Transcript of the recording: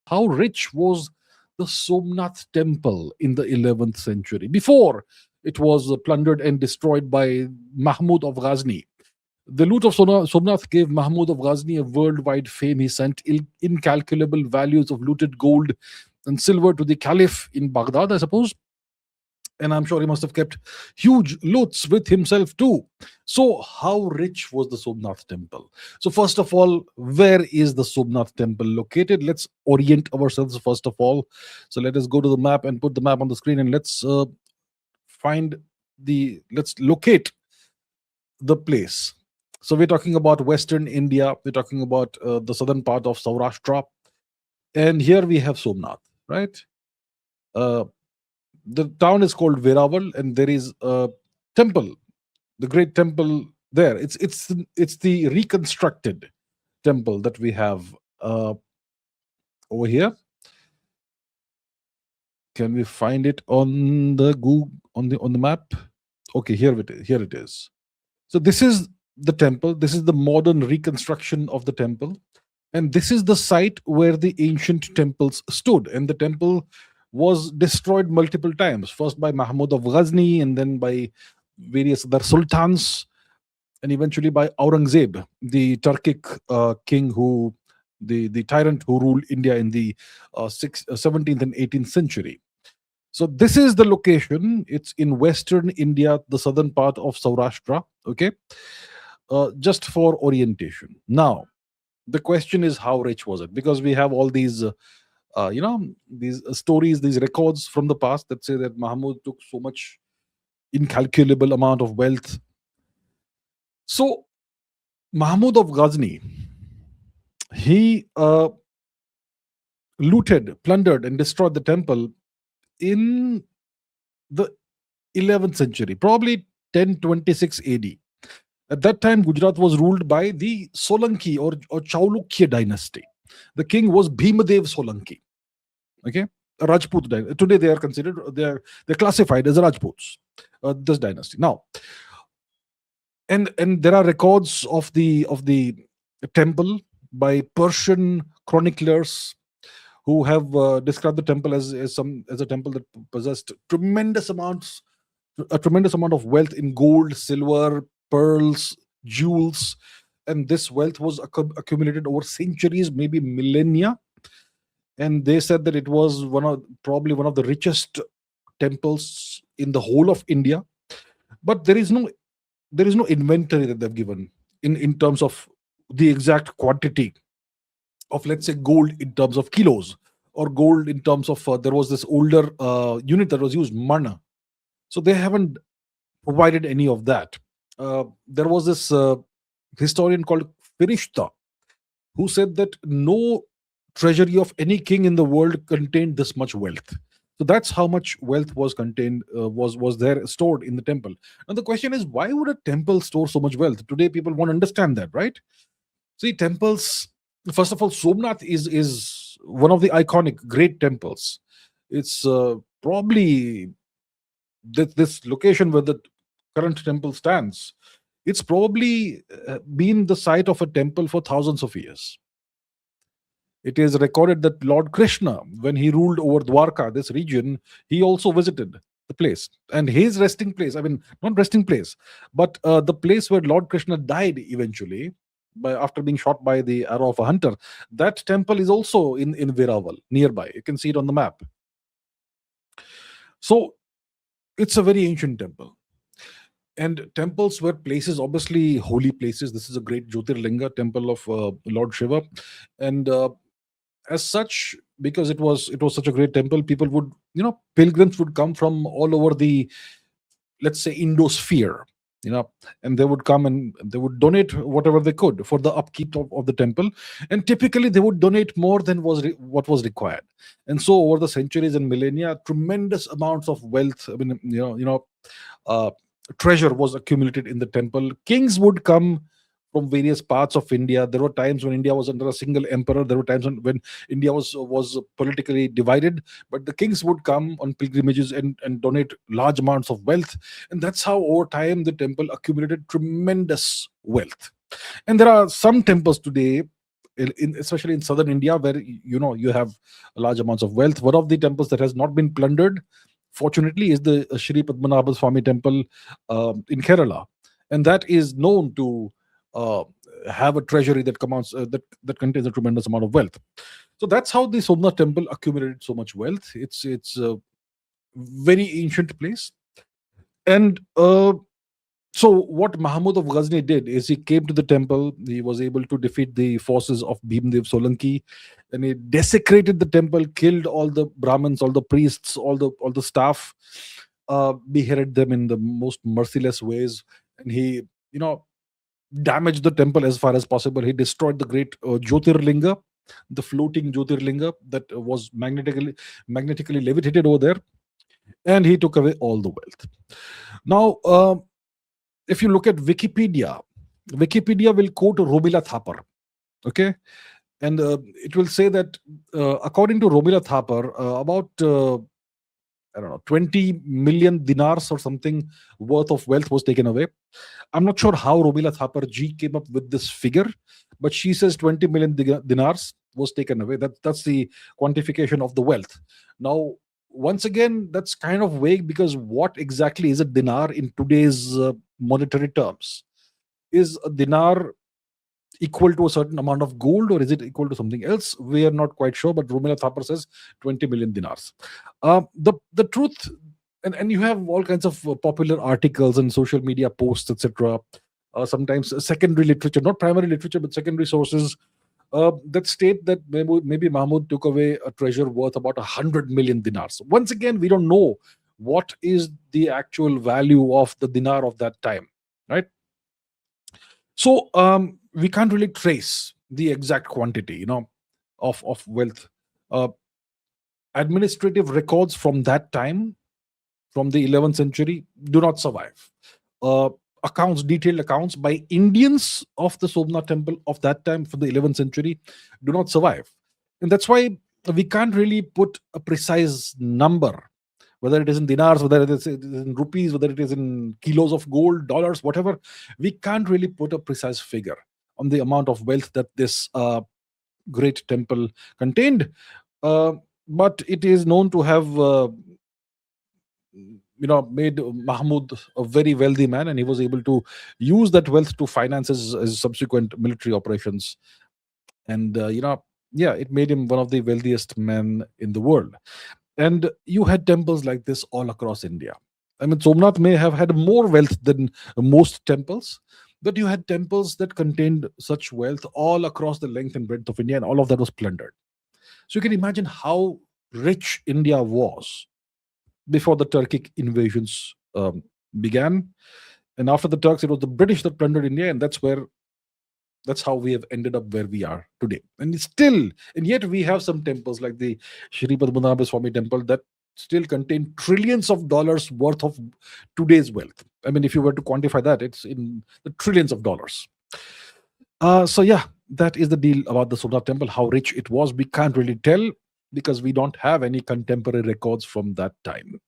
how rich was the Somnath temple in the 11th century before it was plundered and destroyed by Mahmud of Ghazni. The loot of Somnath gave Mahmud of Ghazni a worldwide fame. He sent incalculable values of looted gold and silver to the Caliph in Baghdad, I suppose. And I'm sure he must have kept huge loots with himself too. So, how rich was the Somnath temple? So, first of all, where is the Somnath temple located? Let's orient ourselves first of all. So, let us go to the map and put the map on the screen, and let's let's locate the place. So, we're talking about Western India, we're talking about the southern part of Saurashtra, and here we have Somnath, right? Uh, the town is called Veraval, and there is a temple, the great temple there. It's the reconstructed temple that we have over here. Can we find it on the Google on the map? Okay, here it is. Here it is. So this is the temple. This is the modern reconstruction of the temple, and this is the site where the ancient temples stood. And the temple was destroyed multiple times, first by Mahmud of Ghazni, and then by various other sultans, and eventually by Aurangzeb, the Turkic king the tyrant who ruled India in the 17th and 18th century. So this is the location. It's in Western India, the southern part of Saurashtra. Okay, just for orientation. Now, the question is, how rich was it? Because we have all these these stories, these records from the past that say that Mahmud took so much incalculable amount of wealth. So Mahmud of Ghazni, he looted, plundered, and destroyed the temple in the 11th century, probably 1026 AD. At that time, Gujarat was ruled by the Solanki or Chalukya dynasty. The king was Bhimadev Solanki. Okay, a Rajput dynasty. Today they are considered, they're classified as Rajputs. This dynasty now, and there are records of the temple by Persian chroniclers who have described the temple as a temple that possessed a tremendous amount of wealth in gold, silver, pearls, jewels, and this wealth was accumulated over centuries, maybe millennia. And they said that it was probably one of the richest temples in the whole of India. But there is no inventory that they've given in terms of the exact quantity of, let's say, gold in terms of kilos, or gold in terms of there was this older unit that was used, mana. So they haven't provided any of that. There was this historian called Firishta who said that no treasury of any king in the world contained this much wealth. So that's how much wealth was contained, was there stored in the temple. And the question is, why would a temple store so much wealth? Today, people won't understand that, right? See, temples. First of all, Somnath is one of the iconic great temples. It's probably this location where the current temple stands. It's probably been the site of a temple for thousands of years. It is recorded that Lord Krishna, when he ruled over Dwarka, this region, he also visited the place. And his resting place, I mean, not resting place, but the place where Lord Krishna died eventually, after being shot by the arrow of a hunter, that temple is also in Veraval, nearby. You can see it on the map. So it's a very ancient temple. And temples were places, obviously holy places. This is a great Jyotirlinga temple of Lord Shiva. And as such, because it was such a great temple, people would, pilgrims would come from all over the, let's say, Indosphere, and they would come and they would donate whatever they could for the upkeep of the temple. And typically they would donate more than what was required. And so over the centuries and millennia, tremendous amounts of wealth, I mean, treasure was accumulated in the temple. Kings would come from various parts of India. There were times when India was under a single emperor. There were times when India was politically divided. But the kings would come on pilgrimages and donate large amounts of wealth. And that's how over time the temple accumulated tremendous wealth. And there are some temples today especially in southern India, where you have large amounts of wealth. One of the temples that has not been plundered, fortunately, is the Shri Padmanabha Swami temple in Kerala, and that is known to uh, have a treasury that commands that contains a tremendous amount of wealth. So that's how the Somnath temple accumulated so much wealth. It's a very ancient place, and so what Mahmud of Ghazni did is he came to the temple. He was able to defeat the forces of Bhimdev Solanki, and he desecrated the temple, killed all the Brahmins, all the priests, all the staff, beheaded them in the most merciless ways, and he you know damaged the temple as far as possible. He destroyed the great Jyotirlinga, the floating Jyotirlinga that was magnetically levitated over there, and he took away all the wealth. Now, if you look at Wikipedia, Wikipedia will quote Robila Thapar, okay, and it will say that according to Robila Thapar, about I don't know, 20 million dinars or something worth of wealth was taken away. I'm not sure how Robila Thapar ji came up with this figure, but she says 20 million dinars was taken away. That's the quantification of the wealth. Now, once again, that's kind of vague, because what exactly is a dinar in today's monetary terms? Is a dinar equal to a certain amount of gold, or is it equal to something else? We are not quite sure, but Rumila Thapar says 20 million dinars. The truth, and you have all kinds of popular articles and social media posts, etc. Sometimes secondary literature, not primary literature, but secondary sources that state that maybe Mahmud took away a treasure worth about 100 million dinars. Once again, we don't know what is the actual value of the dinar of that time, right? So we can't really trace the exact quantity, of wealth. Uh, Administrative records from that time, from the 11th century, do not survive. Detailed accounts by Indians of the Somnath temple of that time from the 11th century do not survive. And that's why we can't really put a precise number, whether it is in dinars, whether it is in rupees, whether it is in kilos of gold, dollars, whatever. We can't really put a precise figure on the amount of wealth that this great temple contained. But it is known to have made Mahmud a very wealthy man, and he was able to use that wealth to finance his subsequent military operations. And yeah, it made him one of the wealthiest men in the world. And you had temples like this all across India. I mean, Somnath may have had more wealth than most temples, but you had temples that contained such wealth all across the length and breadth of India, and all of that was plundered. So you can imagine how rich India was before the Turkic invasions began. And after the Turks, it was the British that plundered India, and that's how we have ended up where we are today. And yet we have some temples like the Shri Padmanabha Swami temple that still contain trillions of dollars worth of today's wealth. I mean, if you were to quantify that, it's in the trillions of dollars. So yeah, that is the deal about the Somnath temple. How rich it was, we can't really tell, because we don't have any contemporary records from that time.